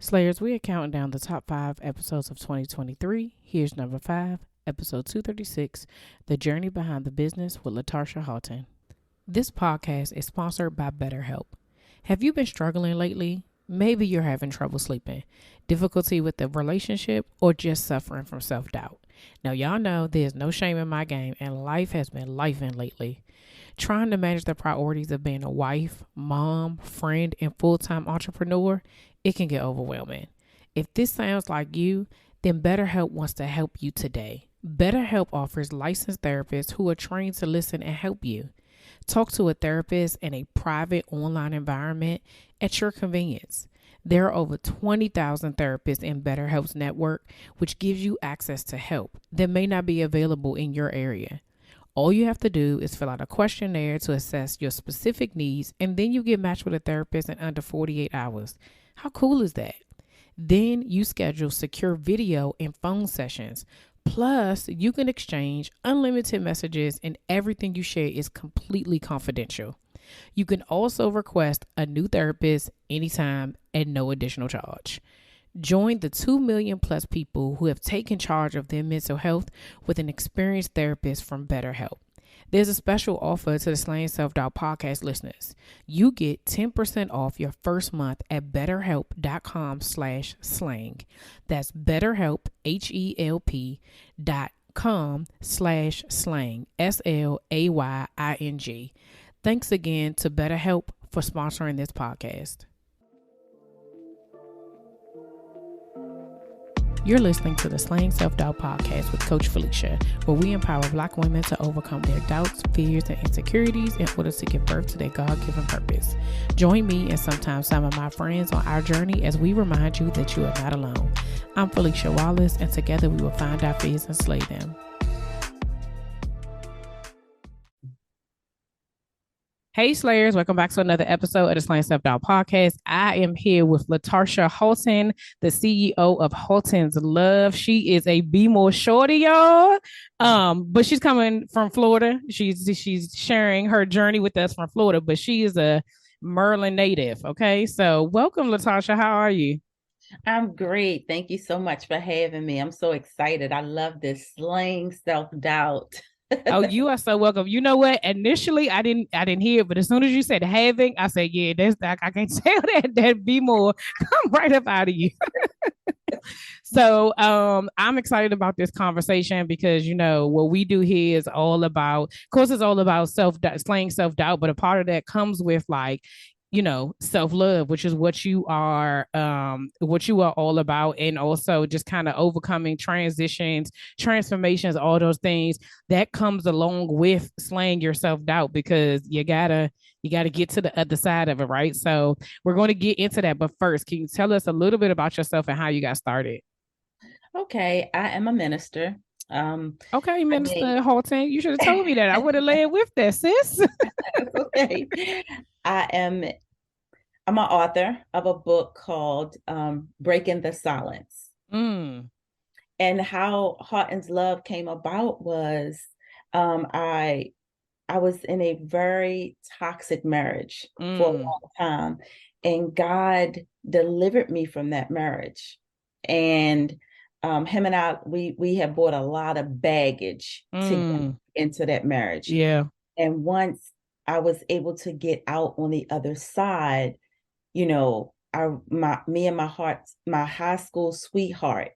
Slayers, we are counting down the top 5 episodes of 2023. Here's number 5, episode 236, The Journey Behind the Business with Latarsha Haughton. This podcast is sponsored by BetterHelp. Have you been struggling lately? Maybe you're having trouble sleeping, difficulty with the relationship, or just suffering from self-doubt. Now, y'all know there's no shame in my game, and life has been lifing lately. Trying to manage the priorities of being a wife, mom, friend, and full-time entrepreneur, it can get overwhelming. If this sounds like you, then BetterHelp wants to help you today. BetterHelp offers licensed therapists who are trained to listen and help you. Talk to a therapist in a private online environment at your convenience. There are over 20,000 therapists in BetterHelp's network, which gives you access to help that may not be available in your area. All you have to do is fill out a questionnaire to assess your specific needs, and then you get matched with a therapist in under 48 hours. How cool is that? Then you schedule secure video and phone sessions. Plus, you can exchange unlimited messages, and everything you share is completely confidential. You can also request a new therapist anytime at no additional charge. Join the 2 million plus people who have taken charge of their mental health with an experienced therapist from BetterHelp. There's a special offer to the Slaying Self-Doubt podcast listeners. You get 10% off your first month at betterhelp.com/slang. That's betterhelp, HELP.com/slang, SLAYING. Thanks again to BetterHelp for sponsoring this podcast. You're listening to the Slaying Self-Doubt podcast with Coach Felicia, where we empower Black women to overcome their doubts, fears, and insecurities in order to give birth to their God-given purpose. Join me and sometimes some of my friends on our journey as we remind you that you are not alone. I'm Felicia Wallace, and together we will find our fears and slay them. Hey Slayers, welcome back to another episode of the Slaying Self-Doubt podcast. I am here with Latarsha Haughton, the CEO of Haughton's Love. She is a Be More shorty, y'all. But she's coming from Florida. She's sharing her journey with us from Florida, but she is a Maryland native. Okay, so welcome, Latarsha. How are you? I'm great. Thank you so much for having me. I'm so excited. I love this slaying self-doubt. Oh, you are so welcome. You know what? Initially, I didn't hear it, but as soon as you said having, I said, yeah, that's I can tell that Be More come right up out of you. So I'm excited about this conversation because, you know, what we do here is all about, of course, it's all about slaying self-doubt, but a part of that comes with like, you know, self-love, which is what you are all about, and also just kind of overcoming transitions, transformations, all those things that comes along with slaying your self-doubt, because you gotta get to the other side of it, right? So we're going to get into that, but first, can you tell us a little bit about yourself and how you got started? Okay, I am a minister. Okay, Minister Haughton, you should have told me that. I would have led with that, sis. Okay. I'm an author of a book called Breaking the Silence. And how Haughton's Love came about was I was in a very toxic marriage for a long time, and God delivered me from that marriage. And him and I, we have brought a lot of baggage into that marriage. Yeah. And once I was able to get out on the other side, you know, me and my high school sweetheart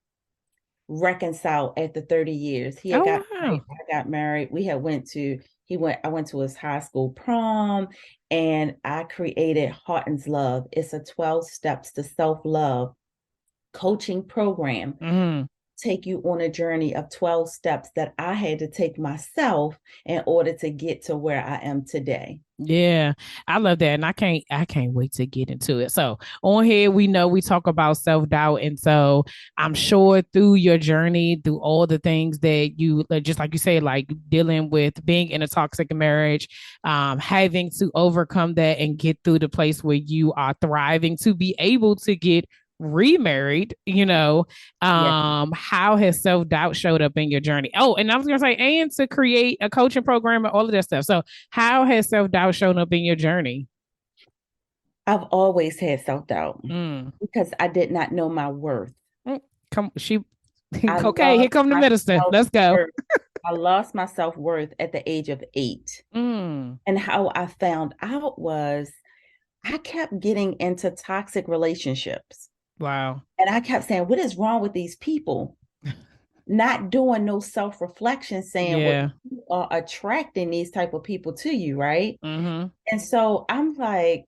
reconciled after 30 years. He had got married, I got married. I went to his high school prom, and I created Haughton's Love. It's a 12 steps to self-love coaching program. Take you on a journey of 12 steps that I had to take myself in order to get to where I am today. Yeah, I love that. And I can't wait to get into it. So on here, we know we talk about self-doubt. And so I'm sure through your journey, through all the things that you, just like you say, like dealing with being in a toxic marriage, having to overcome that and get through the place where you are thriving to be able to get remarried, you know, how has self-doubt showed up in your journey? Oh, and I was gonna say, and to create a coaching program and all of that stuff. So how has self-doubt shown up in your journey? I've always had self-doubt Mm. because I did not know my worth. Mm. Come, she. I Okay, here lost come the my medicine. Let's go. self-worth. I lost my self-worth at the age of 8. Mm. And how I found out was I kept getting into toxic relationships. Wow. And I kept saying, what is wrong with these people? Not doing no self-reflection, saying, well, Yeah. you are attracting these type of people to you, right? Mm-hmm. And so I'm like,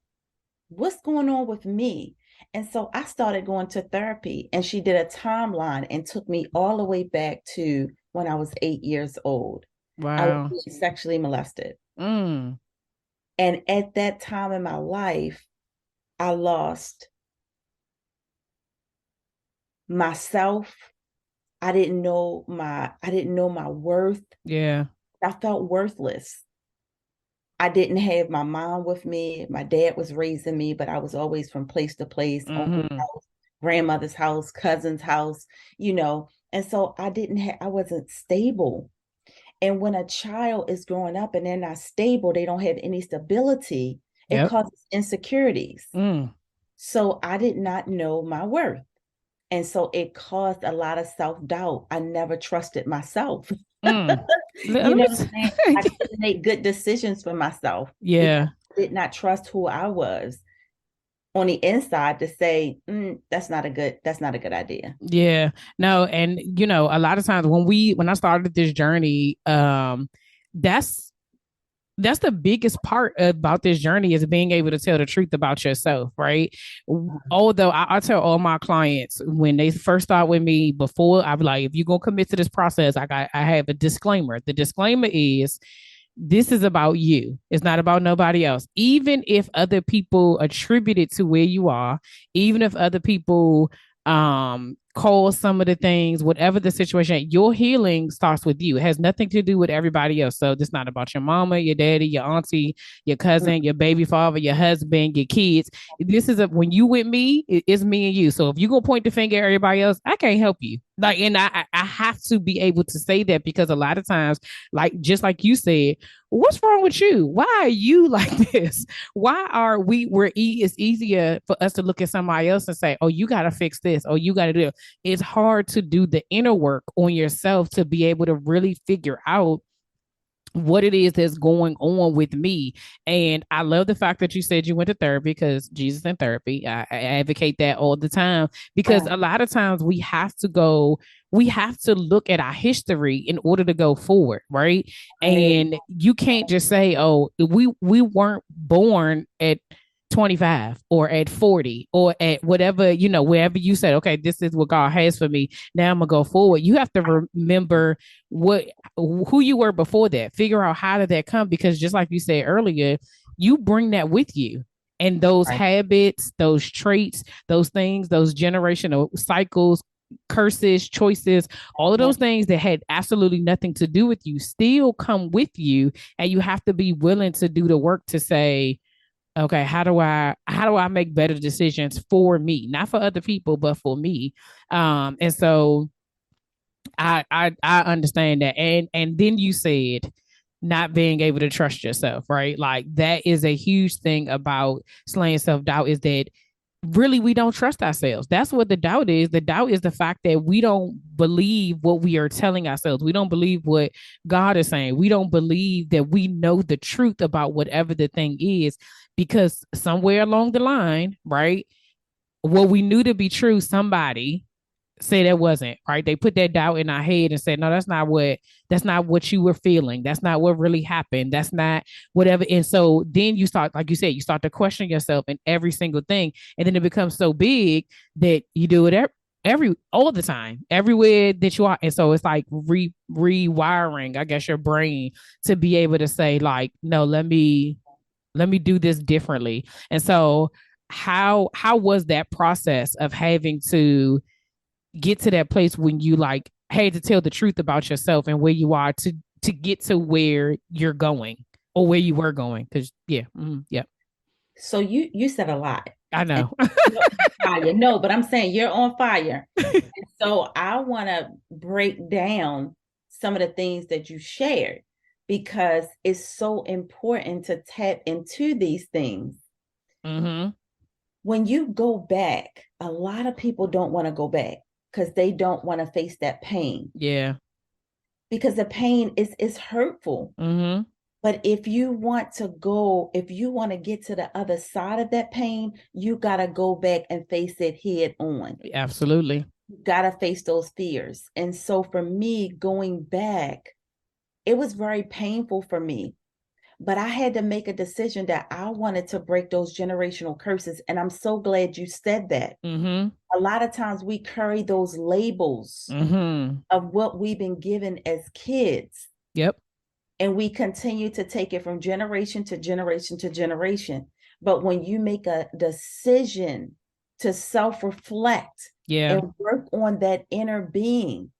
what's going on with me? And so I started going to therapy, and she did a timeline and took me all the way back to when I was 8 years old. I was Wow. being sexually molested. Mm. And at that time in my life, I lost myself. I didn't know my worth. Yeah. I felt worthless. I didn't have my mom with me. My dad was raising me, but I was always from place to place, uncle's Mm-hmm. house, grandmother's house, cousin's house, you know. And so I wasn't stable. And when a child is growing up and they're not stable, they don't have any stability, it Yep. causes insecurities. Mm. So I did not know my worth. And so it caused a lot of self-doubt. I never trusted myself. Mm. Let You know me. what I'm saying? I couldn't make good decisions for myself because Yeah. I did not trust who I was on the inside to say, that's not a good idea. Yeah. No, and a lot of times when I started this journey, that's that's the biggest part about this journey is being able to tell the truth about yourself, right? Although I tell all my clients when they first start with me, before I'm like, if you're gonna commit to this process, I have a disclaimer. The disclaimer is this is about you. It's not about nobody else. Even if other people attribute it to where you are, even if other people cause some of the things, whatever the situation, your healing starts with you. It has nothing to do with everybody else. So this not about your mama, your daddy, your auntie, your cousin, your baby father, your husband, your kids. This is when you with me, it's me and you. So if you gonna point the finger at everybody else, I can't help you. Like, and I have to be able to say that because a lot of times, like just like you said, what's wrong with you? Why are you like this? Why are it's easier for us to look at somebody else and say, oh, you got to fix this. Oh, you got to do it. It's hard to do the inner work on yourself to be able to really figure out what it is that's going on with me. And I love the fact that you said you went to therapy because Jesus in therapy. I advocate that all the time because Right. a lot of times we have to look at our history in order to go forward, right? Right. And you can't just say, oh, we weren't born at 25 or at 40 or at whatever, wherever you said, okay, this is what God has for me. Now I'm gonna go forward. You have to remember what who you were before that. Figure out how did that come because just like you said earlier, you bring that with you. And those Right. habits, those traits, those things, those generational cycles, curses, choices, all of those things that had absolutely nothing to do with you still come with you. And you have to be willing to do the work to say, okay, how do I make better decisions for me? Not for other people, but for me. And so I understand that. And then you said not being able to trust yourself, right? Like that is a huge thing about slaying self-doubt is that really we don't trust ourselves. That's what the doubt is. The doubt is the fact that we don't believe what we are telling ourselves. We don't believe what God is saying. We don't believe that we know the truth about whatever the thing is because somewhere along the line, right? What we knew to be true, somebody say that wasn't right. They put that doubt in our head and said, no, that's not what you were feeling. That's not what really happened. That's not whatever. And so then you start, like you said, you start to question yourself in every single thing. And then it becomes so big that you do it all the time, everywhere that you are. And so it's like rewiring, I guess, your brain to be able to say, like, no, let me do this differently. And so how was that process of having to get to that place when you like had to tell the truth about yourself and where you are to get to where you're going or where you were going? Because yeah, So you said a lot. I And know. you're on fire. No, but I'm saying you're on fire. And so I want to break down some of the things that you shared because it's so important to tap into these things. Mm-hmm. when you go back, a lot of people don't want to go back because they don't want to face that pain. Yeah. Because the pain is hurtful. Mm-hmm. But if you want to go, if you want to get to the other side of that pain, you got to go back and face it head on. Absolutely. You got to face those fears. And so for me, going back, it was very painful for me. But I had to make a decision that I wanted to break those generational curses. And I'm so glad you said that. Mm-hmm. A lot of times we carry those labels Mm-hmm. of what we've been given as kids. Yep. And we continue to take it from generation to generation to generation. But when you make a decision to self-reflect Yeah. and work on that inner being,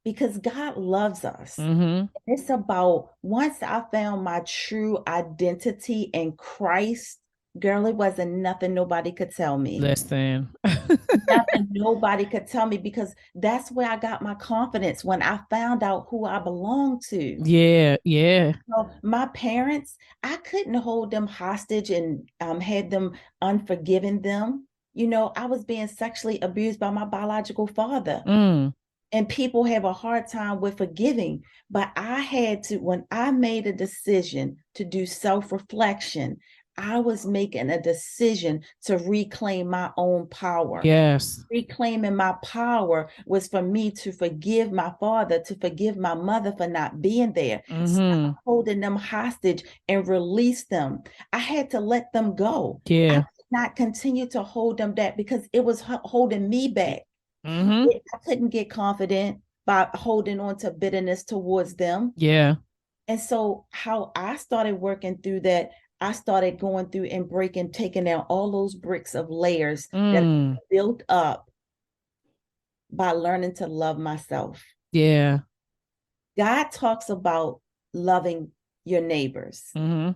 because God loves us. Mm-hmm. It's about, once I found my true identity in Christ, girl, it wasn't nothing nobody could tell me. Listen. Nothing nobody could tell me, because that's where I got my confidence, when I found out who I belonged to. Yeah. Yeah. So my parents, I couldn't hold them hostage and had them unforgiving them. I was being sexually abused by my biological father. Mm. And people have a hard time with forgiving. But I had to, when I made a decision to do self-reflection, I was making a decision to reclaim my own power. Yes. Reclaiming my power was for me to forgive my father, to forgive my mother for not being there, Mm-hmm. stop holding them hostage and release them. I had to let them go. I Yeah. could not continue to hold them back because it was holding me back. Mm-hmm. I couldn't get confident by holding on to bitterness towards them. Yeah. And so, how I started working through that, I started going through and breaking, taking down all those bricks of layers that I Mm. built up by learning to love myself. Yeah. God talks about loving your neighbors. Mm-hmm.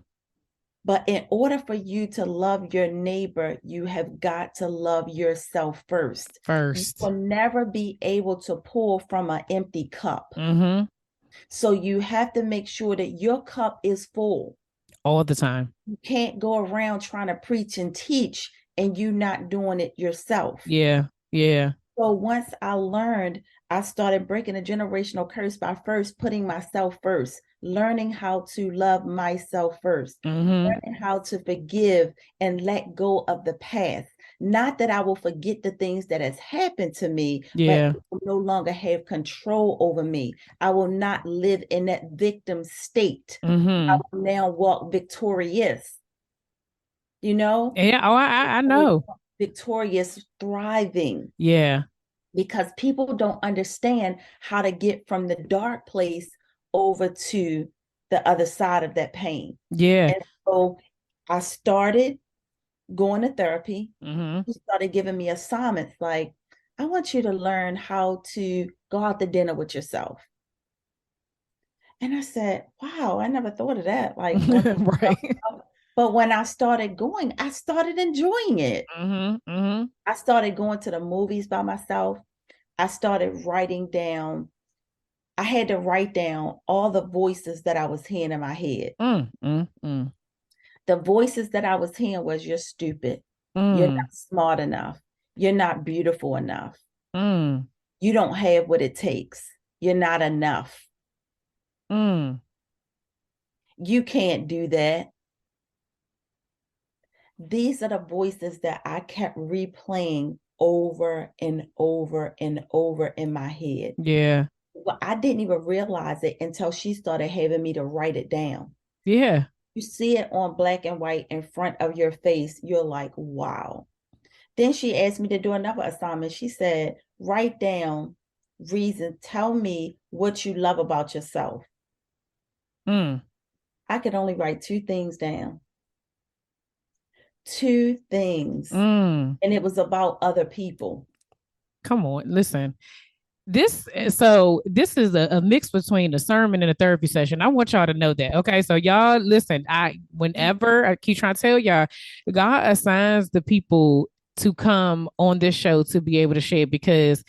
But in order for you to love your neighbor, you have got to love yourself first. You First. will never be able to pour from an empty cup. Mm-hmm. So you have to make sure that your cup is full. All the time. You can't go around trying to preach and teach and you not doing it yourself. Yeah. Yeah. So once I learned, I started breaking a generational curse by first putting myself first, learning how to love myself first, Mm-hmm. learning how to forgive and let go of the past. Not that I will forget the things that has happened to me, but Yeah. it will no longer have control over me. I will not live in that victim state. I Mm-hmm. will now walk victorious, you know, Yeah. Oh, I know. victorious, thriving, Yeah. because people don't understand how to get from the dark place over to the other side of that pain. Yeah. And so I started going to therapy. Mm-hmm. He started giving me assignments like, I want you to learn how to go out to dinner with yourself. And I said, wow, I never thought of that. Like, Right. but when I started going, I started enjoying it. Mm-hmm. Mm-hmm. I started going to the movies by myself. I started writing down. I had to write down all the voices that I was hearing in my head. Mm, mm, mm, The voices that I was hearing was, you're stupid. You're mm, not smart enough. You're not beautiful enough. mm, You don't have what it takes. You're not enough. mm. You can't do that. These are the voices that I kept replaying over and over and over in my head. Yeah. Well, I didn't even realize it until she started having me to write it down. Yeah. You see it on black and white in front of your face. You're like, wow. Then she asked me to do another assignment. She said, write down reason. Tell me what you love about yourself. Mm, I could only write two things down. Two things. mm. And it was about other people. Come on. Listen. This is a mix between a sermon and a therapy session. I want y'all to know that. Okay. So y'all listen, whenever I keep trying to tell y'all, God assigns the people to come on this show to be able to share, because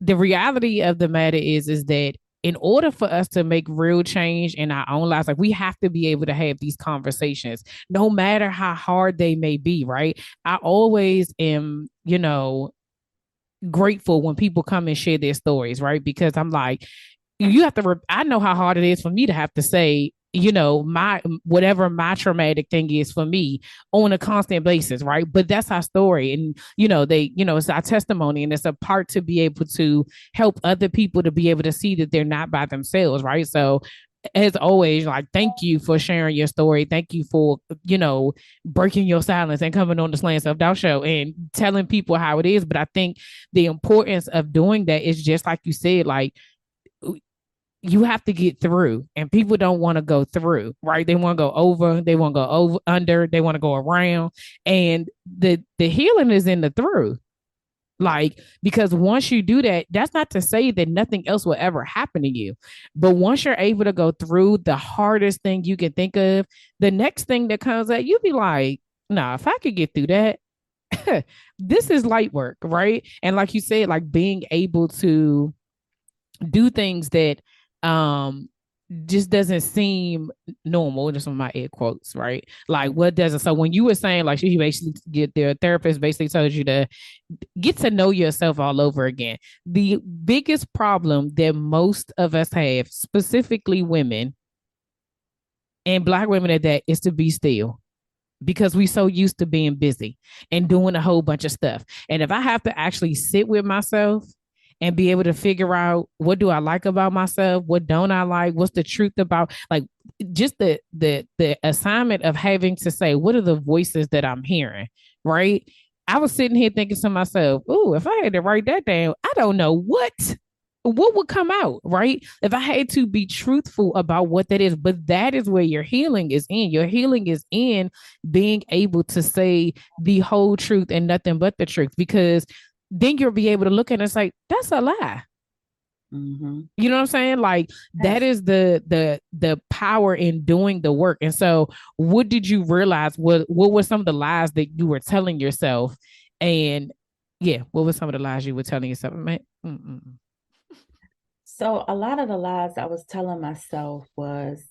the reality of the matter is that in order for us to make real change in our own lives, like we have to be able to have these conversations, no matter how hard they may be, right? I always am, grateful when people come and share their stories, right? Because I'm like, you have to, I know how hard it is for me to have to say, my whatever my traumatic thing is for me on a constant basis, right? But that's our story. And, it's our testimony, and it's a part to be able to help other people to be able to see that they're not by themselves, right? So, as always, like, thank you for sharing your story. Thank you for, breaking your silence and coming on the Slant Self Doubt Show and telling people how it is. But I think the importance of doing that is just like you said, like, you have to get through, and people don't want to go through, right? They want to go over, they want to go over, under, they want to go around. And the healing is in the through. Like, because once you do that, that's not to say that nothing else will ever happen to you. But once you're able to go through the hardest thing you can think of, the next thing that comes up, you'll be like, nah, if I could get through that, this is light work, right? And like you said, like being able to do things that um just doesn't seem normal. Just on my air quotes, right? Like, what doesn't? So when you were saying, like, she basically get their therapist basically told you to get to know yourself all over again. The biggest problem that most of us have, specifically women and Black women at that, is to be still, because we so used to being busy and doing a whole bunch of stuff. And if I have to actually sit with myself and be able to figure out, what do I like about myself, what don't I like, what's the truth about, like, just the assignment of having to say, what are the voices that I'm hearing, right? I was sitting here thinking to myself, oh, if I had to write that down, I don't know what would come out, right? If I had to be truthful about what that is. But that is where your healing is in. Your healing is in being able to say the whole truth and nothing but the truth, because then you'll be able to look at it and say, that's a lie. Mm-hmm. You know what I'm saying? Like, that Yes. is the power in doing the work. And so, what did you realize? What were some of the lies that you were telling yourself? And yeah, what were some of the lies you were telling yourself, man? So a lot of the lies I was telling myself was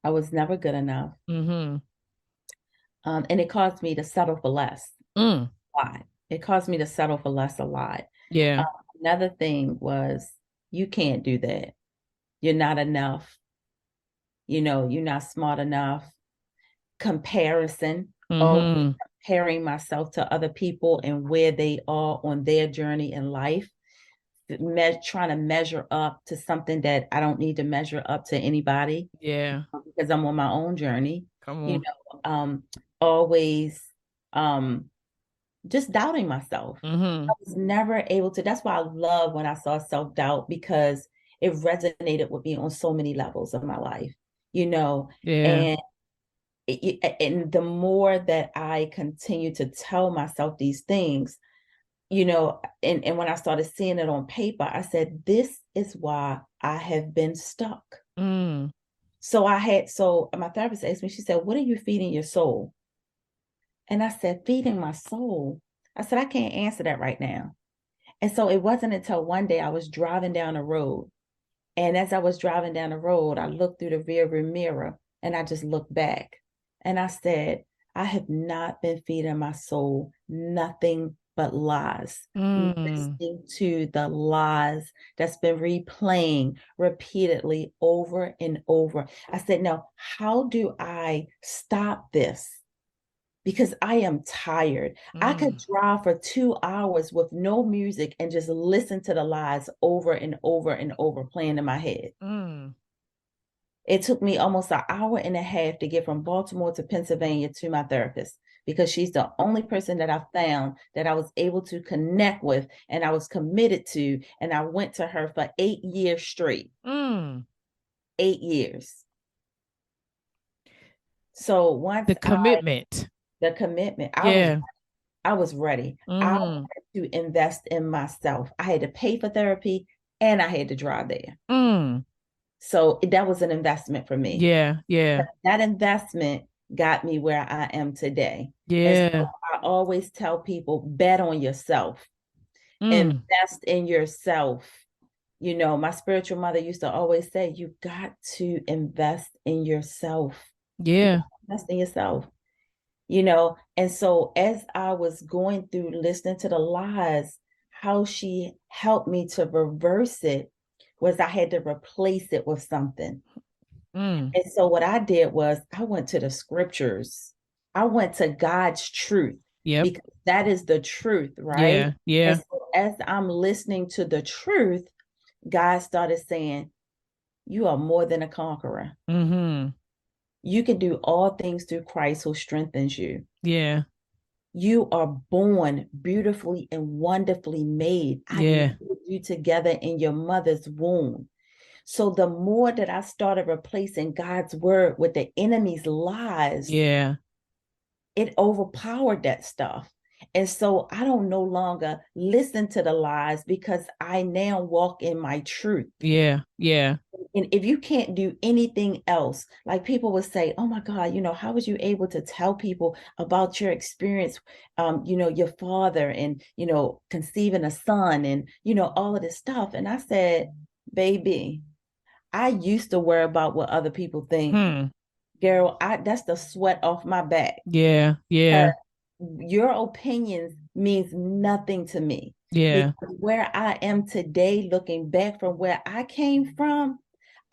I was never good enough. Mm-hmm. And it caused me to settle for less Mm. a lot. It caused me to settle for less a lot. Yeah. Um, Another thing was, you can't do that. You're not enough. You're not smart enough. Comparison, always Mm-hmm. comparing myself to other people and where they are on their journey in life, trying to measure up to something that I don't need to measure up to anybody, Yeah. because I'm on my own journey. Come You on. know, always um, just doubting myself. Mm-hmm. I was never able to. That's why I love when I saw self doubt, because it resonated with me on so many levels of my life. You know, Yeah. and and the more that I continue to tell myself these things, and when I started seeing it on paper, I said, this is why I have been stuck. Mm. So my therapist asked me, she said, what are you feeding your soul? And I said, feeding my soul. I said, I can't answer that right now. And so it wasn't until one day I was driving down the road. And as I was driving down the road, I looked through the rearview mirror and I just looked back. And I said, I have not been feeding my soul nothing but lies. Mm. Listening to the lies that's been replaying repeatedly over and over. I said, now, how do I stop this? Because I am tired. I could Mm. drive for 2 hours with no music and just listen to the lies over and over and over playing in my head. Mm. It took me almost an hour and a half to get from Baltimore to Pennsylvania to my therapist, because she's the only person that I found that I was able to connect with and I was committed to. And I went to her for 8 years straight. Mm. 8 years. So once The commitment. the commitment, Yeah. I was ready. I Mm-hmm. wanted to invest in myself. I had to pay for therapy and I had to drive there. Mm. So that was an investment for me. Yeah. Yeah. That investment got me where I am today. And so Yeah. I always tell people, bet on yourself, Mm. invest in yourself, My spiritual mother used to always say, you got to invest in yourself. You got Yeah. to invest in yourself. And so as I was going through listening to the lies, how she helped me to reverse it was I had to replace it with something. Mm. And so what I did was I went to the scriptures. I went to God's truth Yep. because that is the truth, right? Yeah. And Yeah. so as I'm listening to the truth, God started saying, you are more than a conqueror. Mm-hmm. You can do all things through Christ who strengthens you. Yeah. You are born beautifully and wonderfully made. I Yeah. knitted you together in your mother's womb. So the more that I started replacing God's word with the enemy's lies, Yeah. it overpowered that stuff. And so I don't no longer listen to the lies because I now walk in my truth. Yeah. Yeah. And if you can't do anything else, like people would say, oh my God, how was you able to tell people about your experience, your father and, conceiving a son and, all of this stuff. And I said, baby, I used to worry about what other people think. Hmm. Girl, that's the sweat off my back. Yeah. Yeah. Your opinions means nothing to me Yeah. because where I am today, looking back from where I came from,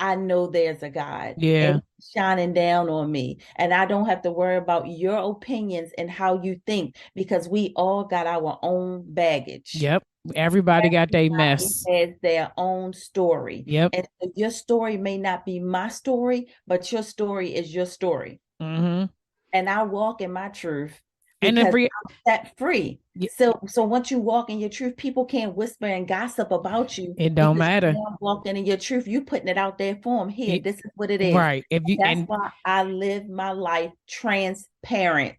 I know there's a God and Yeah. shining down on me. And I don't have to worry about your opinions and how you think because we all got our own baggage. Yep. Everybody got their Everybody mess. has their own story. Yep. And so your story may not be my story, but your story is your story. Mm-hmm. And I walk in my truth And because every I'm set free. y- So once you walk in your truth, people can't whisper and gossip about you it don't because matter. you now walking in your truth. You putting it out there for them. Here, You, this is what it is. right. If you That's and why I live my life transparent.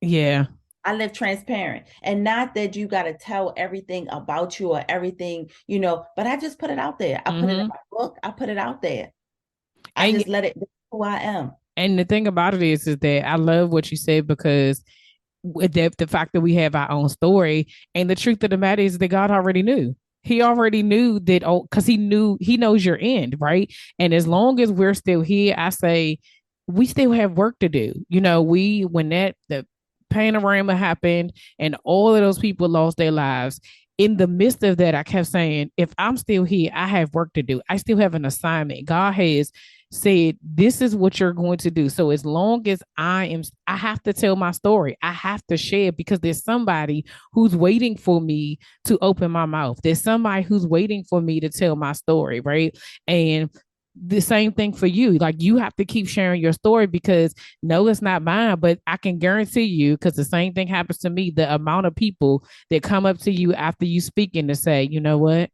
yeah. I live transparent. And not that you got to tell everything about you or everything, but I just put it out there. I put it in Mm-hmm. my book. I put it out there. I And just let it be who I am. and the thing about it is that I love what you said because with the fact that we have our own story, and the truth of the matter is that God already knew. He already knew that, oh, because he knows your end, right? And as long as we're still here, I say we still have work to do. When the panorama happened and all of those people lost their lives, in the midst of that, I kept saying, if I'm still here, I have work to do. I still have an assignment. God has said, this is what you're going to do. So as long as I have to tell my story. I have to share it because there's somebody who's waiting for me to open my mouth. There's somebody who's waiting for me to tell my story, right? And the same thing for you. Like, you have to keep sharing your story because no, it's not mine, but I can guarantee you, because the same thing happens to me, the amount of people that come up to you after you speaking to say, you know what?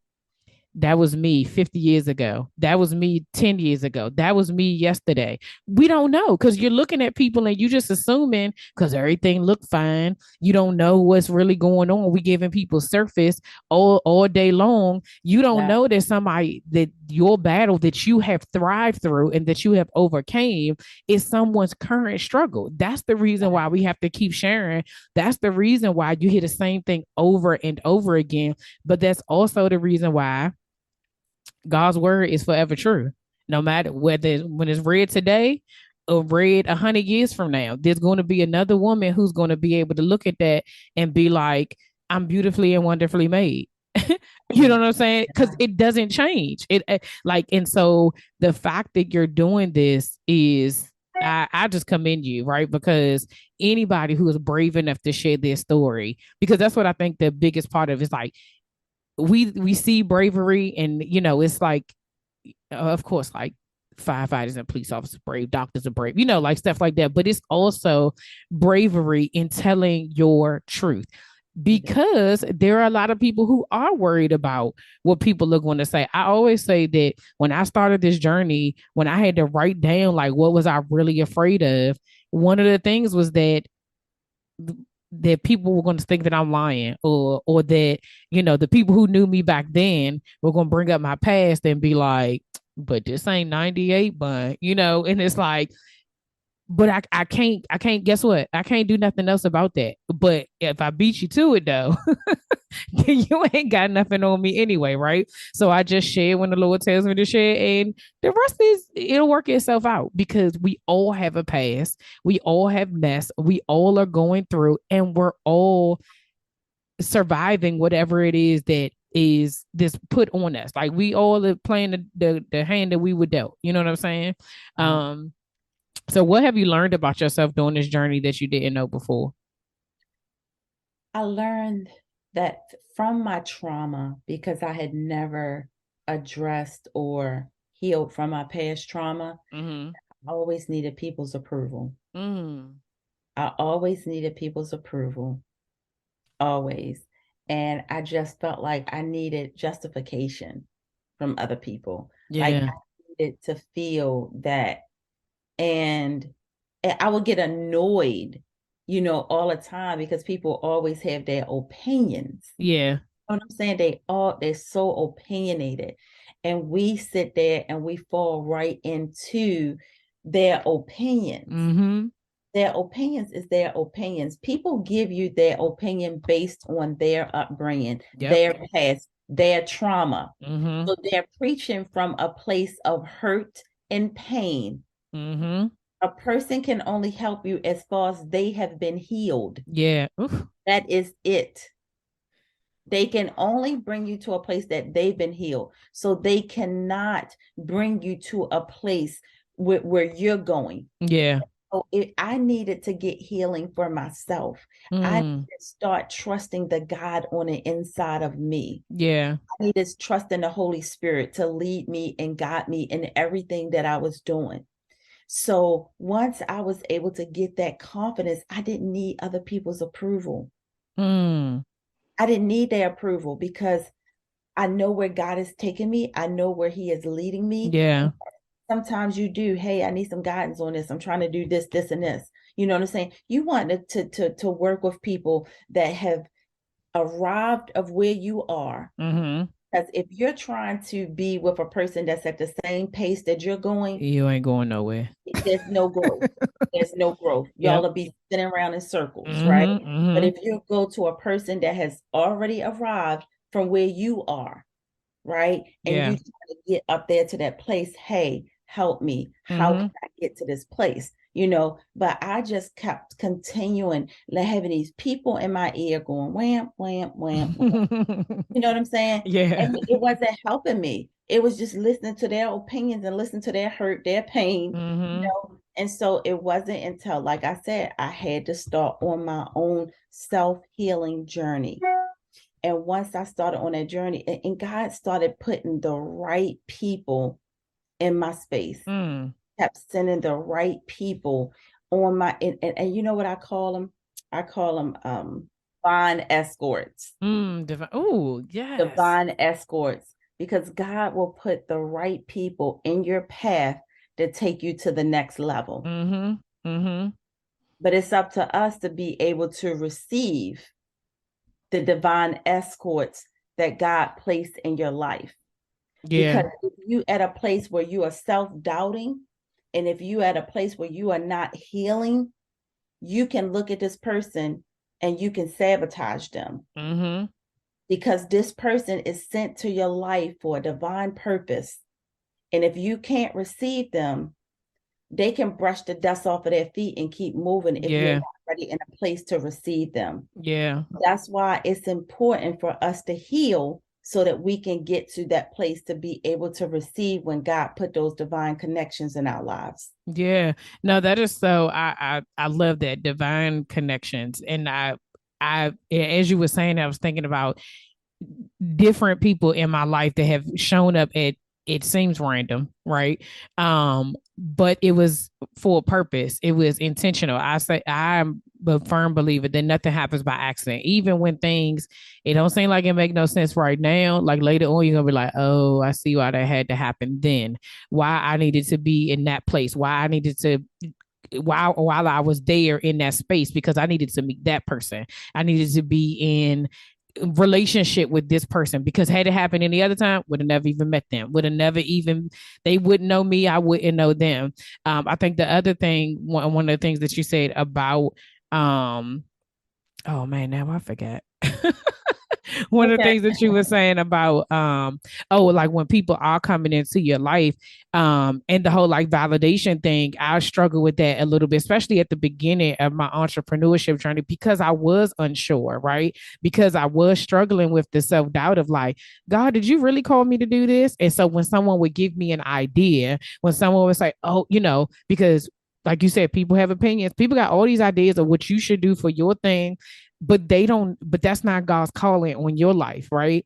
That was me 50 years ago. That was me 10 years ago. That was me yesterday. We don't know because you're looking at people and you just assuming because everything looked fine. You don't know what's really going on. We giving people surface all day long. You don't Yeah. know that somebody that your battle that you have thrived through and that you have overcame is someone's current struggle. That's the reason why we have to keep sharing. That's the reason why you hear the same thing over and over again. But that's also the reason why God's word is forever true. No matter whether when it's read today or read 100 years from now, there's going to be another woman who's going to be able to look at that and be like, I'm beautifully and wonderfully made. You know what I'm saying? Because it doesn't change. And so the fact that you're doing this is I just commend you, right? Because anybody who is brave enough to share their story, because that's what I think the biggest part of it is like we see bravery and it's like of course like firefighters and police officers brave, doctors are brave, like stuff like that, but it's also bravery in telling your truth because there are a lot of people who are worried about what people are going to say. I always say that when I started this journey, when I had to write down like what was I really afraid of, one of the things was that people were going to think that I'm lying, or that the people who knew me back then were going to bring up my past and be like, but this ain't 98, but and it's like, but I can't guess what, I can't do nothing else about that. But if I beat you to it though, You ain't got nothing on me anyway, right? So I just share when the Lord tells me to share, and the rest is it'll work itself out because we all have a past, we all have mess, we all are going through, and we're all surviving whatever it is that is this put on us. Like we all are playing the hand that we were dealt. You know what I'm saying? Right. Um, so what have you learned about yourself during this journey that you didn't know before? I learned that from my trauma, because I had never addressed or healed from my past trauma, Mm-hmm. I always needed people's approval. Mm. I always needed people's approval, always. And I just felt like I needed justification from other people. Like Yeah. I needed to feel that. And I would get annoyed, all the time because people always have their opinions. Yeah. You know what I'm saying? They're so opinionated. And we sit there and we fall right into their opinions. Mm-hmm. Their opinions is their opinions. People give you their opinion based on their upbringing, Yep. their past, their trauma. Mm-hmm. So they're preaching from a place of hurt and pain. Mm-hmm. A person can only help you as far as they have been healed. Yeah. Oof. That is it. They can only bring you to a place that they've been healed. So they cannot bring you to a place where you're going. Yeah. So I needed to get healing for myself. I needed Mm. to start trusting the God on the inside of me. Yeah. I needed to trust in the Holy Spirit to lead me and guide me in everything that I was doing. So once I was able to get that confidence, I didn't need other people's approval. Mm. I didn't need their approval because I know where God is taking me. I know where He is leading me. Yeah. Sometimes you do, hey, I need some guidance on this. I'm trying to do this, this, and this. You know what I'm saying? You want to work with people that have arrived of where you are. Mm-hmm. Because if you're trying to be with a person that's at the same pace that you're going, You ain't going nowhere. there's no growth. There's no growth. Y'all Yep. will be spinning around in circles, right? Mm-hmm. But Mm-hmm. if you go to a person that has already arrived from where you are, right? And you Yeah. try to get up there to that place, hey, help me. How Mm-hmm. can I get to this place? But I just kept continuing having these people in my ear going wham, wham, wham, wham. You know what I'm saying? Yeah. And it wasn't helping me. It was just listening to their opinions and listening to their hurt, their pain, Mm-hmm. And so it wasn't until, like I said, I had to start on my own self-healing journey. And once I started on that journey, and God started putting the right people in my space, Mm. kept sending the right people on and you know what I call them? I call them divine escorts. Oh, yes. Divine escorts, because God will put the right people in your path to take you to the next level. Mm-hmm. Mm-hmm. But it's up to us to be able to receive the divine escorts that God placed in your life. Yeah. Because if you at a place where you are self-doubting, and if you at a place where you are not healing, you can look at this person and you can sabotage them, Mm-hmm. because this person is sent to your life for a divine purpose. And if you can't receive them, they can brush the dust off of their feet and keep moving if you're Yeah. not ready in a place to receive them. Yeah. That's why it's important for us to heal so that we can get to that place to be able to receive when God put those divine connections in our lives. Yeah. No, that is so I love that divine connections. And I as you were saying, I was thinking about different people in my life that have shown up at it seems random, right? But it was for a purpose. It was intentional. I say I'm a firm believer that nothing happens by accident. Even when things it don't seem like it make no sense right now, like later on you're gonna be like, oh, I see why that had to happen then. Why I needed to be in that place, why I needed to while I was there in that space because I needed to meet that person. I needed to be in relationship with this person because had it happened any other time, would have never even met them, would have never even, they wouldn't know me, I wouldn't know them. I think the other thing, one of the things that you said about, oh man, now I forgot. one of the Okay. things that you were saying about oh, like when people are coming into your life, and the whole like validation thing, I struggle with that a little bit, especially at the beginning of my entrepreneurship journey, because I was unsure, right? Because I was struggling with the self-doubt of like, God, did you really call me to do this? And so when someone would give me an idea, when someone would say, oh, because like you said, people have opinions. People got all these ideas of what you should do for your thing, but they don't, but that's not God's calling on your life, right?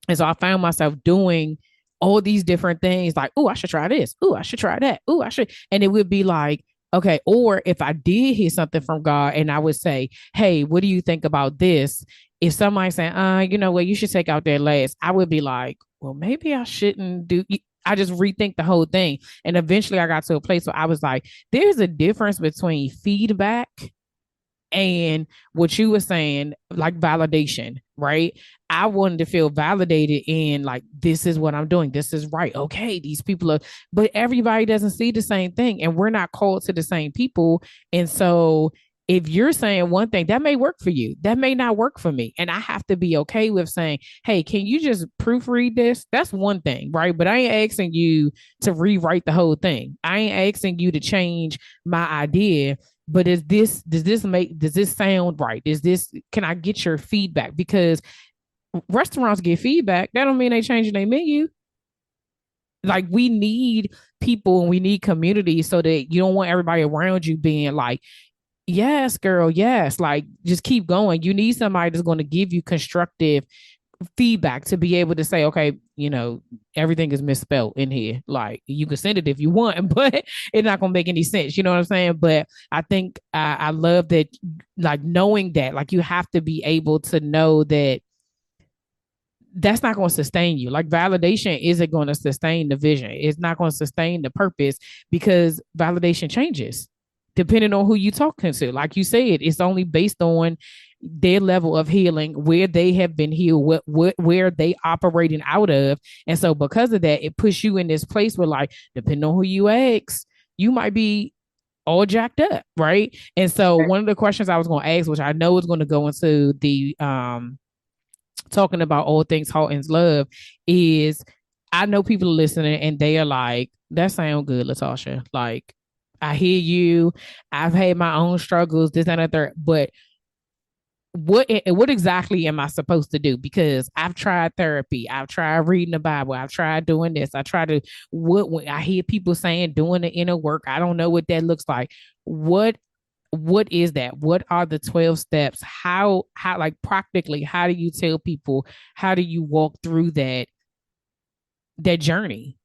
And so I found myself doing all these different things like, oh, I should try this. Oh, I should try that. Oh, I should. And it would be like, okay. Or if I did hear something from God and I would say, hey, what do you think about this? If somebody saying, you know what, you should take out that last, I would be like, well, maybe I shouldn't do. I just rethink the whole thing. And eventually I got to a place where I was like, there's a difference between feedback and what you were saying, like validation, right? I wanted to feel validated in like, this is what I'm doing. This is right. Okay, these people are, but everybody doesn't see the same thing, and we're not called to the same people. And so if you're saying one thing that may work for you, that may not work for me. And I have to be okay with saying, hey, can you just proofread this? That's one thing, right? But I ain't asking you to rewrite the whole thing. I ain't asking you to change my idea, but does this sound right? Can I get your feedback? Because restaurants get feedback. That don't mean they changing their menu. Like we need people and we need community so that you don't want everybody around you being like, yes, girl, yes. Like just keep going. You need somebody that's going to give you constructive feedback to be able to say, okay, everything is misspelled in here. Like you can send it if you want, but it's not gonna make any sense. You know what I'm saying? But I think I love that, like knowing that, like you have to be able to know that that's not going to sustain you. Like validation isn't going to sustain the vision. It's not going to sustain the purpose because validation changes depending on who you talking to. Like you said, it's only based on their level of healing, where they have been healed, where they operating out of. And so because of that, it puts you in this place where like, depending on who you ask, you might be all jacked up, right? And so one of the questions I was going to ask, which I know is going to go into the talking about all things Haughton's love, is I know people are listening and they are like, that sounds good, Latarsha. Like, I hear you. I've had my own struggles, this and that, third, but what exactly am I supposed to do? Because I've tried therapy, I've tried reading the Bible, I've tried doing this, I try to what when I hear people saying doing the inner work, I don't know what that looks like. What is that? What are the 12 steps? How like practically, how do you tell people, how do you walk through that journey?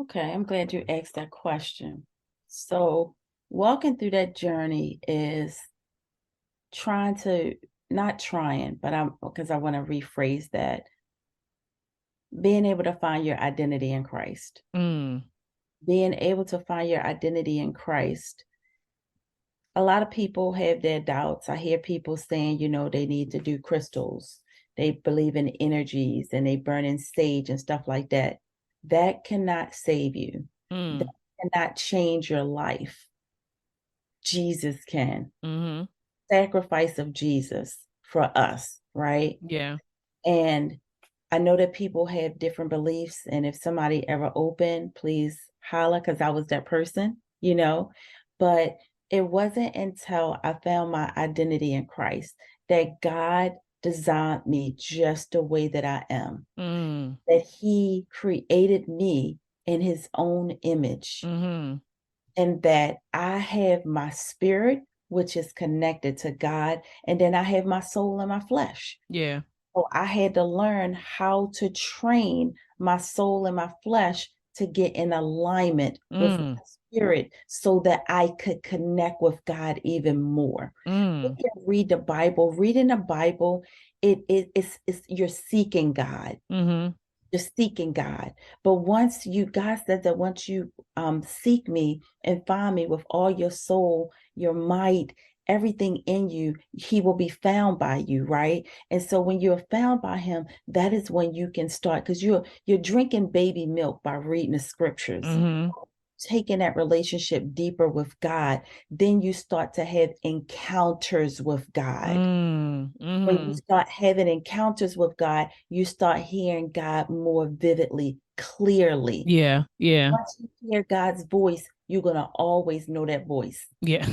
Okay, I'm glad you asked that question. So, walking through that journey is trying to, not trying, but because I want to rephrase that, being able to find your identity in Christ. Mm. Being able to find your identity in Christ. A lot of people have their doubts. I hear people saying, they need to do crystals. They believe in energies and they burn in sage and stuff like that. That cannot save you. That Mm. cannot change your life. Jesus can. Mm-hmm. Sacrifice of Jesus for us, right? Yeah. And I know that people have different beliefs. And if somebody ever open, please holla, because I was that person. But it wasn't until I found my identity in Christ that God designed me just the way that I am, Mm. that He created me in His own image, Mm-hmm. and that I have my spirit, which is connected to God, and then I have my soul and my flesh. Yeah. So I had to learn how to train my soul and my flesh to get in alignment with my Mm. spirit so that I could connect with God even more. We Mm. can read the Bible. Reading the Bible, it's you're seeking God. Mm-hmm. Just seeking God. But God said that once you seek me and find me with all your soul, your might, everything in you, He will be found by you, right? And so when you're found by Him, that is when you can start, because you're drinking baby milk by reading the scriptures. Mm-hmm. taking that relationship deeper with God, then you start to have encounters with God. When you start having encounters with God, you start hearing God more vividly, clearly. Yeah. Yeah. Once you hear God's voice, you're gonna always know that voice. Yeah.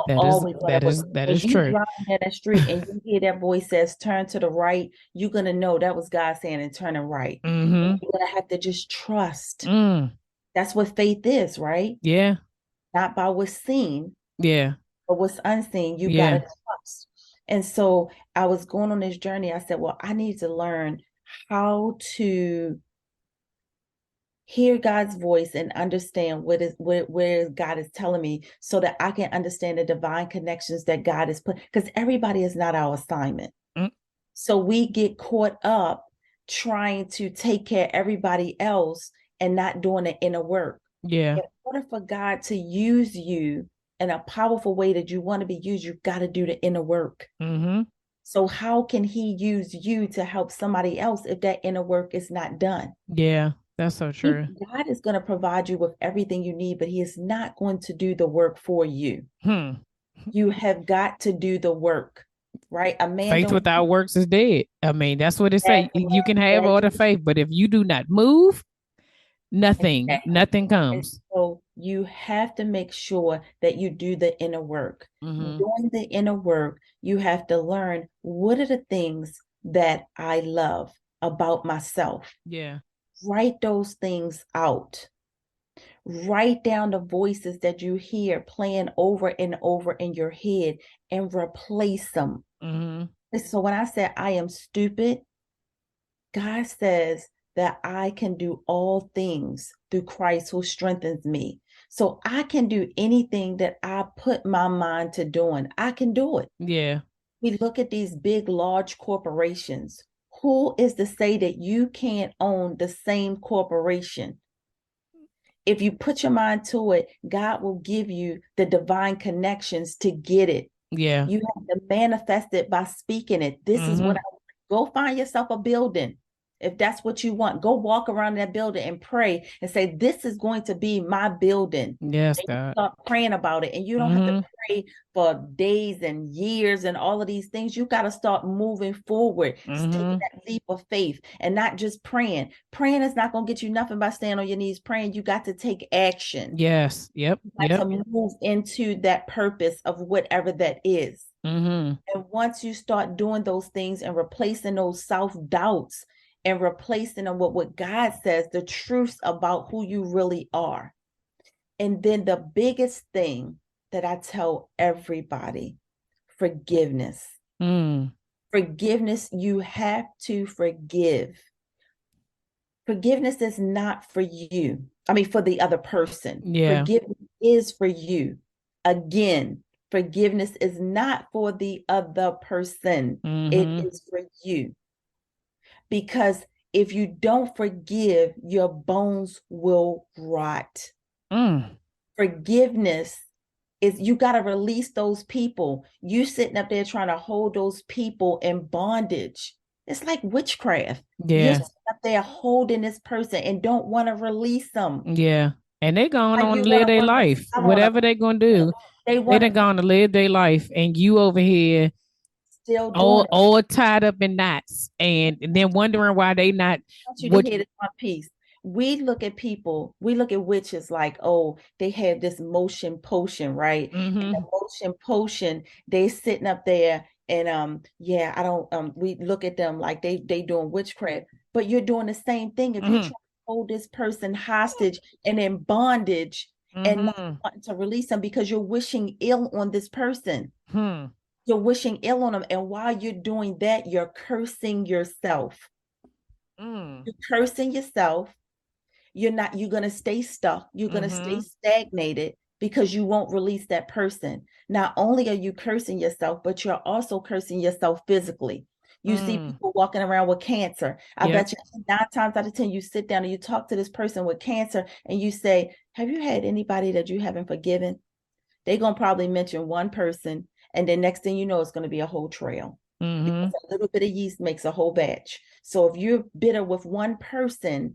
Always know that voice. That If is you true. driving down that street and you hear that voice says turn to the right, you're gonna know that was God saying and turning right. And Mm-hmm. you're gonna have to just trust. Mm. That's what faith is, right? Yeah. Not by what's seen, Yeah. but what's unseen. You Yeah. gotta trust. And so I was going on this journey. I said, well, I need to learn how to hear God's voice and understand where God is telling me so that I can understand the divine connections that God has put, because everybody is not our assignment. Mm. So we get caught up trying to take care of everybody else and not doing the inner work. Yeah. In order for God to use you in a powerful way that you want to be used, you've got to do the inner work. Mm-hmm. So how can he use you to help somebody else if that inner work is not done? Yeah. That's so true. God is going to provide you with everything you need, but he is not going to do the work for you. You have got to do the work, right? A man Faith don't without works is dead. I mean, that's what it say. You can have all the exactly. faith, but if you do not move, Exactly. nothing And comes. so you have to make sure that you do the inner work. Mm-hmm. Doing the inner work, you have to learn what are the things that I love about myself. Yeah. Write those things out. Write down the voices that you hear playing over and over in your head and replace them. Mm-hmm. So when I said I am stupid, God says that I can do all things through Christ who strengthens me. So I can do anything that I put my mind to doing. I can do it. Yeah. We look at these big, large corporations. Who is to say that you can't own the same corporation? If you put your mind to it, God will give you the divine connections to get it. Yeah. You have to manifest it by speaking it. This is what Mm-hmm. I want. Go find yourself a building. If that's what you want, go walk around that building and pray and say, this is going to be my building. Yes, And you God. start praying about it. And you don't have to Mm-hmm. pray for days and years and all of these things. You got to start moving forward, taking Mm-hmm. that leap of faith and not just praying. Praying is not going to get you nothing by staying on your knees praying. You got to take action. Yes. Yep. You got Yep. to move into that purpose of whatever that is. Mm-hmm. And once you start doing those things and replacing those self-doubts and replacing them with what God says, the truths about who you really are. And then the biggest thing that I tell everybody, forgiveness. Mm. Forgiveness, you have to forgive. Forgiveness is not for you. I mean, for the other person. Yeah. Forgiveness is for you. Again, forgiveness is not for the other person. It Mm-hmm. is for you. Because if you don't forgive, your bones will rot. Mm. Forgiveness is you got to release those people. You sitting up there trying to hold those people in bondage. It's like witchcraft. You're Yeah. sitting up there holding this person and don't want to release them. Yeah. And they going Like on you to want live to their run a life. style on them. Whatever they gonna do, They they want done gone to live their life. And you over here still doing it. all tied up in knots and then wondering why they not I want you to what hear this one piece. We look at people, we look at witches like, oh, they have this motion potion, right? And the mm-hmm. motion potion, they sitting up there and yeah, I don't we look at them like they doing witchcraft, but you're doing the same thing if you're Mm-hmm. trying to hold this person hostage and in bondage and not Mm-hmm. wanting to release them because you're wishing ill on this person. Hmm. You're wishing ill on them. And while you're doing that, you're cursing yourself. Mm. You're cursing yourself. You're going to stay stuck. You're going to stay Mm-hmm. stagnated because you won't release that person. Not only are you cursing yourself, but you're also cursing yourself physically. You see Mm. people walking around with cancer. I Yep. bet you 9 times out of 10, you sit down and you talk to this person with cancer and you say, have you had anybody that you haven't forgiven? They're going to probably mention one person. And then next thing you know, it's going to be a whole trail because Mm-hmm. a little bit of yeast makes a whole batch. So if you're bitter with one person,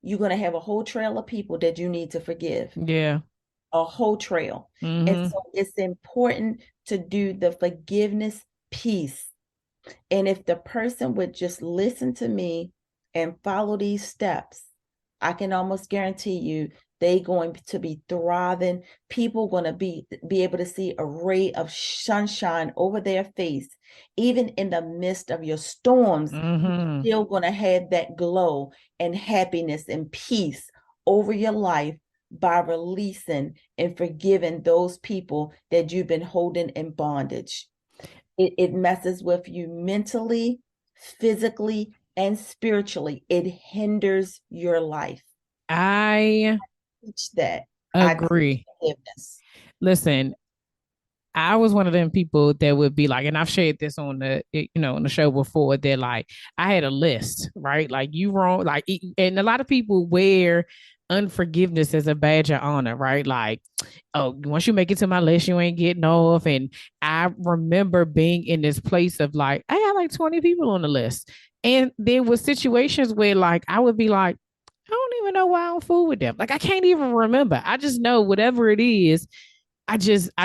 you're going to have a whole trail of people that you need to forgive, Yeah. a whole trail. And Mm-hmm. so it's important to do the forgiveness piece. And if the person would just listen to me and follow these steps, I can almost guarantee you they going to be thriving. People going to be able to see a ray of sunshine over their face. Even in the midst of your storms, you're Mm-hmm. still going to have that glow and happiness and peace over your life by releasing and forgiving those people that you've been holding in bondage. It messes with you mentally, physically, and spiritually. It hinders your life. I Teach that. I teach agree. forgiveness. Listen, I was one of them people that would be like, and I've shared this on on the show before. That like, I had a list, right? Like you wrong, like, and a lot of people wear unforgiveness as a badge of honor, right? Like, oh, once you make it to my list, you ain't getting off. And I remember being in this place of like, I got like 20 people on the list, and there was situations where like I would be like, I don't even know why I'm fool with them. Like I can't even remember. I just know whatever it is, I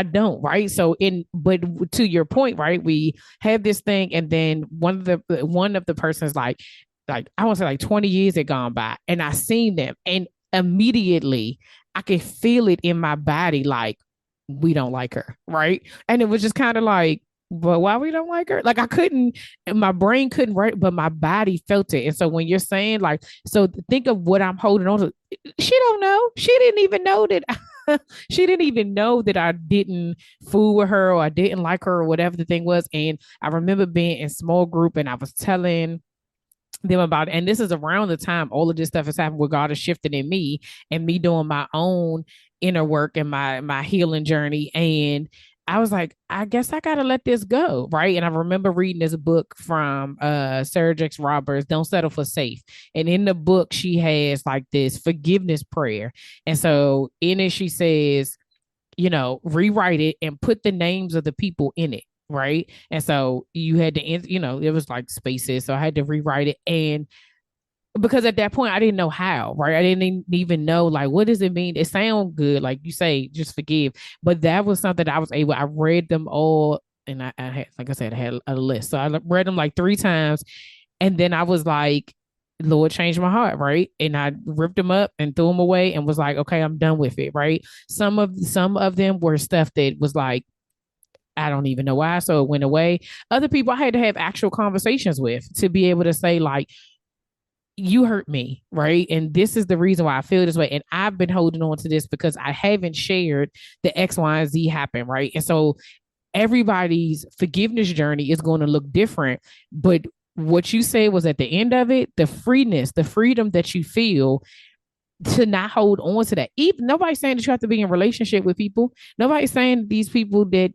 don't, right? So but to your point, right? We have this thing, and then one of the persons like I want to say like 20 years had gone by, and I seen them, and immediately I could feel it in my body, like we don't like her, right? And it was just kind of like, but why we don't like her? Like I couldn't, my brain couldn't write, but my body felt it. And so when you're saying like, so think of what I'm holding on to. She don't know. She didn't even know that she didn't even know that I didn't fool with her or I didn't like her or whatever the thing was. And I remember being in small group and I was telling them about it. And this is around the time all of this stuff has happened where God is shifting in me and me doing my own inner work and my healing journey. And I was like, I guess I gotta let this go. Right. And I remember reading this book from Sarah Jakes Roberts, Don't Settle for Safe. And in the book, she has like this forgiveness prayer. And so in it, she says, rewrite it and put the names of the people in it. Right. And so you had to, it was like spaces. So I had to rewrite it. And because at that point, I didn't know how, right? I didn't even know, like, what does it mean? It sounds good. Like you say, just forgive. But that was something that I read them all. And I had, like I said, I had a list. So I read them like 3 times. And then I was like, Lord changed my heart, right? And I ripped them up and threw them away and was like, okay, I'm done with it, right? Some of them were stuff that was like, I don't even know why, so it went away. Other people I had to have actual conversations with to be able to say like, you hurt me, right? And this is the reason why I feel this way. And I've been holding on to this because I haven't shared the X, Y, and Z happen, right? And so everybody's forgiveness journey is going to look different. But what you say was at the end of it, the freeness, the freedom that you feel to not hold on to that. Even nobody's saying that you have to be in a relationship with people. Nobody's saying these people that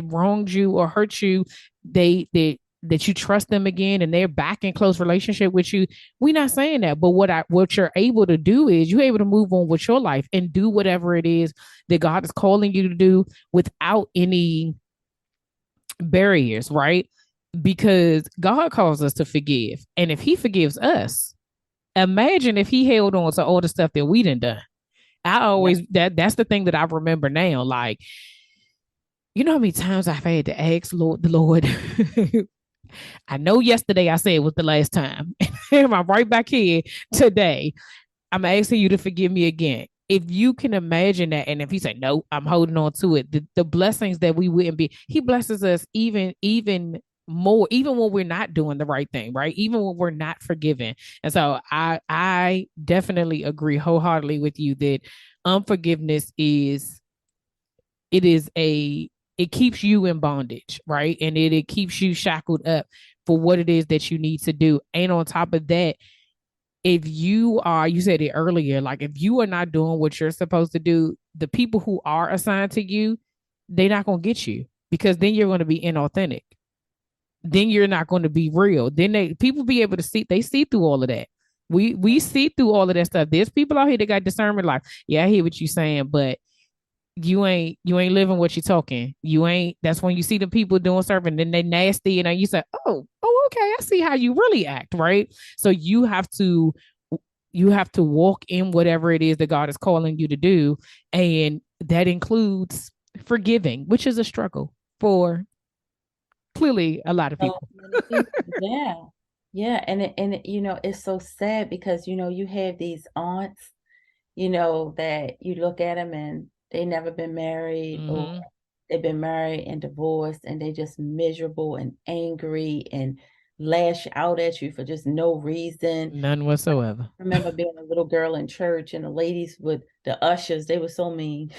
wronged you or hurt you, that you trust them again and they're back in close relationship with you. We're not saying that. But what you're able to do is you're able to move on with your life and do whatever it is that God is calling you to do without any barriers, right? Because God calls us to forgive. And if he forgives us, imagine if he held on to all the stuff that we done. I Yeah. always that's the thing that I remember now. Like, you know how many times I've had to ask the Lord. I know yesterday I said it was the last time. And I'm right back here today. I'm asking you to forgive me again. If you can imagine that, and if he said no, I'm holding on to it. The blessings that we wouldn't be, he blesses us even more, even when we're not doing the right thing, right? Even when we're not forgiven. And so I definitely agree wholeheartedly with you that unforgiveness it keeps you in bondage, right? And it keeps you shackled up for what it is that you need to do. And on top of that, if you said it earlier, like if you are not doing what you're supposed to do, the people who are assigned to you, they're not going to get you because then you're going to be inauthentic. Then you're not going to be real. Then people be able to see through all of that. We see through all of that stuff. There's people out here that got discernment, like, yeah, I hear what you're saying, but you ain't living what you're talking. You ain't. That's when you see the people doing serving, then they nasty, and then you say, oh, okay, I see how you really act, right? So you have to you have to walk in whatever it is that God is calling you to do. And that includes forgiving, which is a struggle for clearly a lot of So people. many people, yeah. Yeah, it's so sad because you have these aunts, that you look at them and they never been married, or Mm-hmm. they've been married and divorced, and they just miserable and angry and lash out at you for just no reason. None whatsoever. I remember being a little girl in church, and the ladies with the ushers, they were so mean.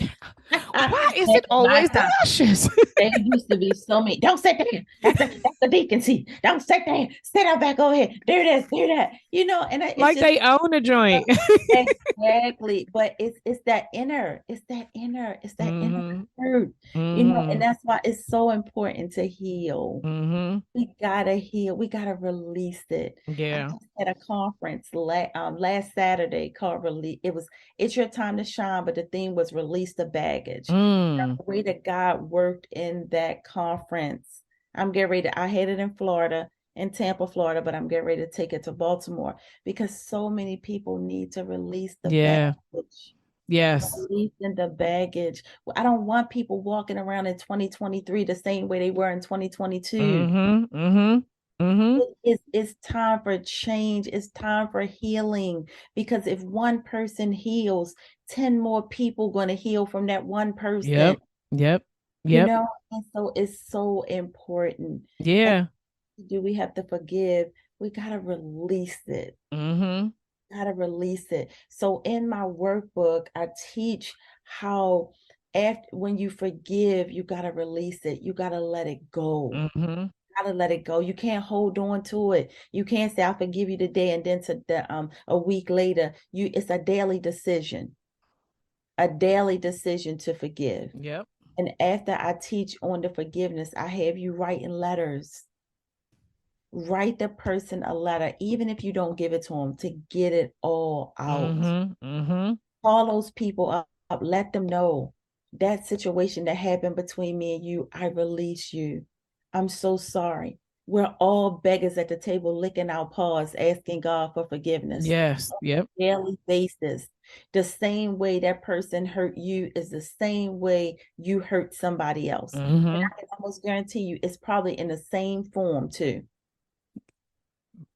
Why Back is it in my always the time, ushers? they used to be so mean. Don't sit there. That's the deacon seat. Don't sit there. Sit out back over here. Do this, do that. It's Like just they own a joint. exactly. But it's that inner Mm-hmm. hurt. And Mm-hmm. that's why it's so important to heal. Mm-hmm. We gotta heal. We gotta release it. I Yeah. just had a conference last Saturday called "Release." It's your time to shine, but the theme was release the baggage. Mm. The way that God worked in that conference. I'm getting ready I had it in Florida, in Tampa, Florida, but I'm getting ready to take it to Baltimore because so many people need to release the Yeah. baggage. Yes. Releasing the baggage. I don't want people walking around in 2023 the same way they were in 2022. Mm-hmm. Mm-hmm. Mm-hmm. It's time for change. It's time for healing. Because if one person heals, 10 more people going to heal from that one person. Yep. Yep. Yep. And so it's so important. And Yeah. do we have to forgive? We got to release it. Mm-hmm. Got to release it. So in my workbook, I teach how after when you forgive, you got to release it. You got to let it go. Mm-hmm. Gotta let it go. You can't hold on to it. You can't say I forgive you today and then a week later. It's a daily decision to forgive. Yep. And after I teach on the forgiveness, I have you writing letters. Write the person a letter, even if you don't give it to them, to get it all out. Mm-hmm. Mm-hmm. Call those people up, let them know that situation that happened between me and you, I release you. I'm so sorry. We're all beggars at the table, licking our paws, asking God for forgiveness Yes. on Yep. a daily basis. The same way that person hurt you is the same way you hurt somebody else. And Mm-hmm. I can almost guarantee you it's probably in the same form too.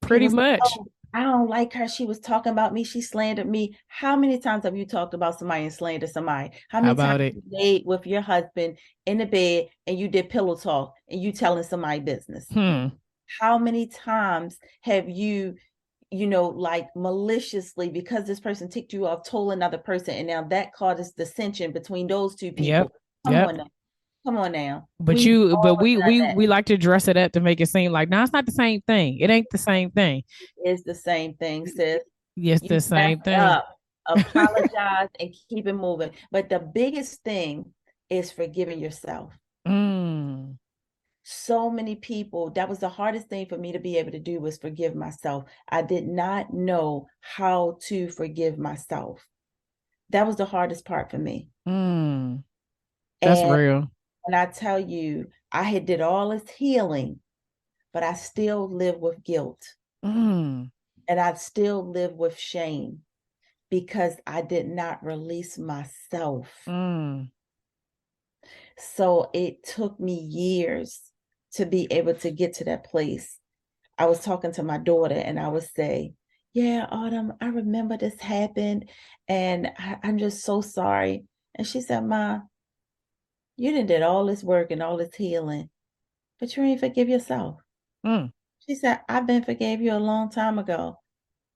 Pretty People say, much. "Oh, I don't like her. She was talking about me. She slandered me." How many times have you talked about somebody and slandered somebody? How How many times about have it? you laid with your husband in the bed and you did pillow talk and you telling somebody business? Hmm. How many times have you, like maliciously, because this person ticked you off, told another person, and now that causes dissension between those two Yep. people? Come Yep. on now. Come on now. But We've you, but all we, done we, that. we like to dress it up to make it seem like, no, it's not the same thing. It ain't the same thing. It's the same thing, sis. Yes, You the mess same thing. up, apologize, and keep it moving. But the biggest thing is forgiving yourself. Mm. So many people, that was the hardest thing for me to be able to do was forgive myself. I did not know how to forgive myself. That was the hardest part for me. Mm. That's And real. when I tell you, I had did all this healing, but I still live with guilt Mm. and I still live with shame because I did not release myself. Mm. So it took me years to be able to get to that place. I was talking to my daughter and I would say, "Yeah, Autumn, I remember this happened and I'm just so sorry." And she said, "Ma, you did all this work and all this healing, but you ain't forgive yourself." Mm. She said, "I've been forgave you a long time ago."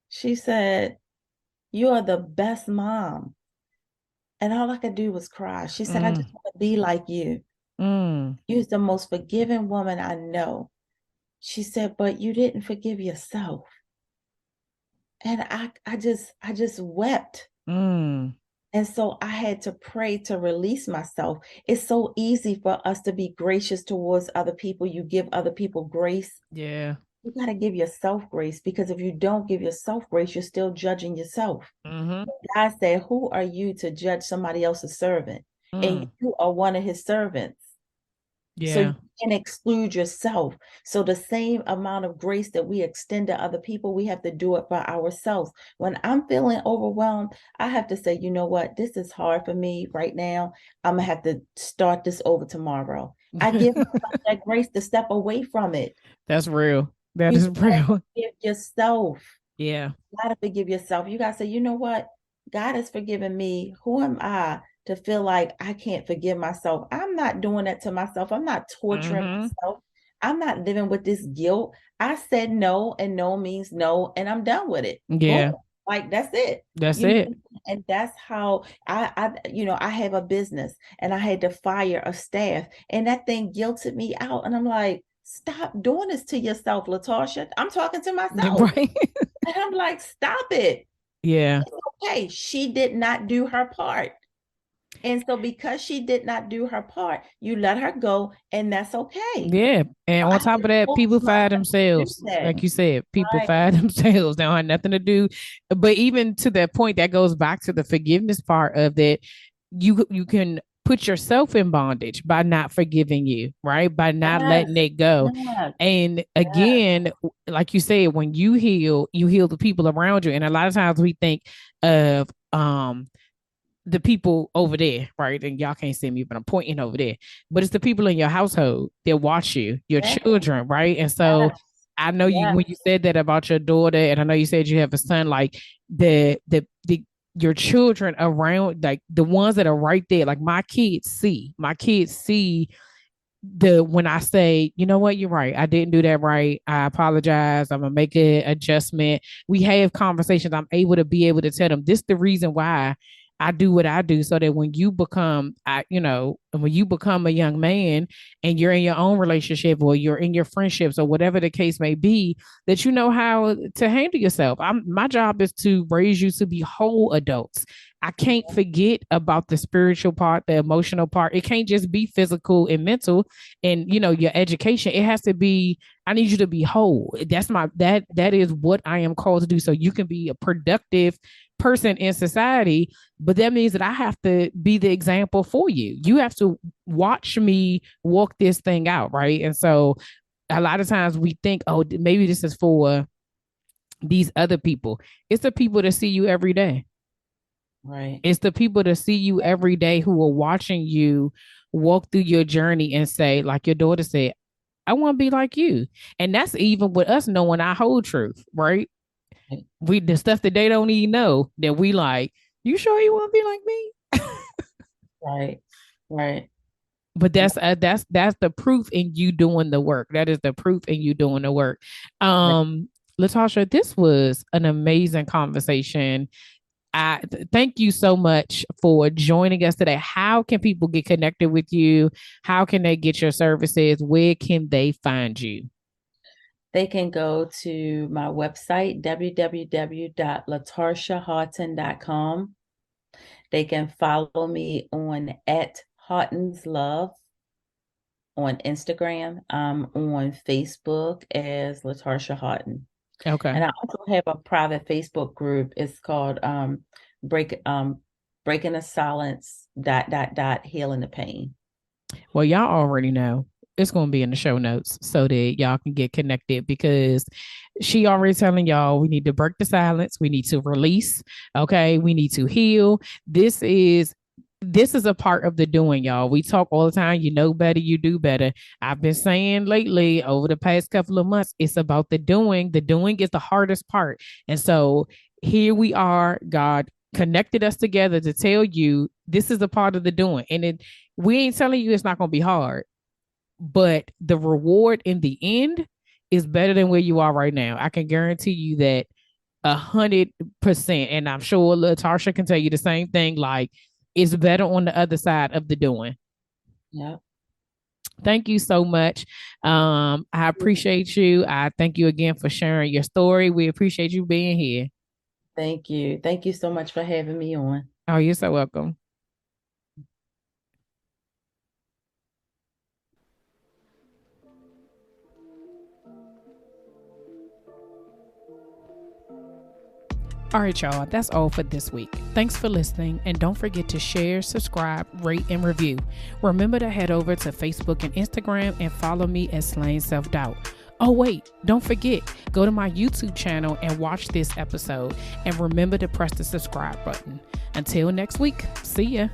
She said, "You are the best mom." And all I could do was cry. She said, "I Mm. just want to be like you. Mm. You're the most forgiving woman I know." She said, "But you didn't forgive yourself." And I just wept. Mm. And so I had to pray to release myself. It's so easy for us to be gracious towards other people. You give other people grace. Yeah. You got to give yourself grace because if you don't give yourself grace, you're still judging yourself. Mm-hmm. God said, "Who are you to judge somebody else's servant?" And Mm. you are one of his servants. So you Yeah. can exclude yourself. So the same amount of grace that we extend to other people, we have to do it for ourselves. When I'm feeling overwhelmed, I have to say, you know what? This is hard for me right now. I'm gonna have to start this over tomorrow. I give myself that grace to step away from it. That's real. That You is gotta real. forgive yourself. Yeah. You gotta forgive yourself. You gotta say, you know what? God has forgiven me. Who am I to feel like I can't forgive myself? I'm not doing that to myself. I'm not torturing Mm-hmm. myself. I'm not living with this guilt. I said no, and no means no, and I'm done with it. Boom. Yeah. Like that's it. That's You know, it. and that's how I have a business and I had to fire a staff, and that thing guilted me out. And I'm like, stop doing this to yourself, Latarsha. I'm talking to myself. Right. And I'm like, stop it. Yeah. It's okay. She did not do her part. And so because she did not do her part, you let her go, and that's okay. Yeah. And I on have top to of that, force people fire myself to do themselves. that. Like you said, people Right. fire themselves. They don't have nothing to do. But even to that point, that goes back to the forgiveness part of that. You can put yourself in bondage by not forgiving you, right? By not letting Yes. it go. Yes. And Yes. again, like you said, when you heal the people around you. And a lot of times we think of the people over there, right? And y'all can't see me, but I'm pointing over there. But it's the people in your household that watch you, your Yes. children, right? And so Yes. I know you Yes. when you said that about your daughter, and I know you said you have a son, like the your children around, like the ones that are right there, like my kids see the when I say, you know what, you're right. I didn't do that right. I apologize. I'm gonna make an adjustment. We have conversations. I'm able to be able to tell them this is the reason why I do what I do, so that when you become, when you become a young man and you're in your own relationship or you're in your friendships or whatever the case may be, that you know how to handle yourself. My job is to raise you to be whole adults. I can't forget about the spiritual part, the emotional part. It can't just be physical and mental and your education. It has to be, I need you to be whole. That is what I am called to do, so you can be a productive person in society. But that means that I have to be the example for you. You have to watch me walk this thing out, right? And so a lot of times we think, oh, maybe this is for these other people. It's the people that see you every day. Right. It's the people that see you every day who are watching you walk through your journey and say, like your daughter said, I want to be like you. And that's even with us knowing our whole truth, right? We the stuff that they don't even know that we like, you sure you want to be like me? Right. Right. But that's the proof in you doing the work. That is the proof in you doing the work. Right. Latasha, this was an amazing conversation. Thank you so much for joining us today. How can people get connected with you? How can they get your services? Where can they find you? They can go to my website, www.latarshahaughton.com. They can follow me on @Haughton'sLove on Instagram. I'm on Facebook as Latarsha Haughton. Okay. And I also have a private Facebook group. It's called Break Breaking the Silence Healing the Pain. Well, y'all already know it's going to be in the show notes so that y'all can get connected, because she already telling y'all we need to break the silence. We need to release. Okay. We need to heal. This is a part of the doing, y'all. We talk all the time. You know better, you do better. I've been saying lately over the past couple of months, it's about the doing. The doing is the hardest part. And so here we are. God connected us together to tell you this is a part of the doing. And we ain't telling you it's not going to be hard, but the reward in the end is better than where you are right now. I can guarantee you that 100%. And I'm sure Latarsha can tell you the same thing. Like, it's better on the other side of the doing. Yeah. Thank you so much. I appreciate you. I thank you again for sharing your story. We appreciate you being here. Thank you. Thank you so much for having me on. Oh, you're so welcome. All right, y'all, that's all for this week. Thanks for listening, and don't forget to share, subscribe, rate, and review. Remember to head over to Facebook and Instagram and follow me at Slaying Self-Doubt. Oh, wait, don't forget, go to my YouTube channel and watch this episode, and remember to press the subscribe button. Until next week, see ya.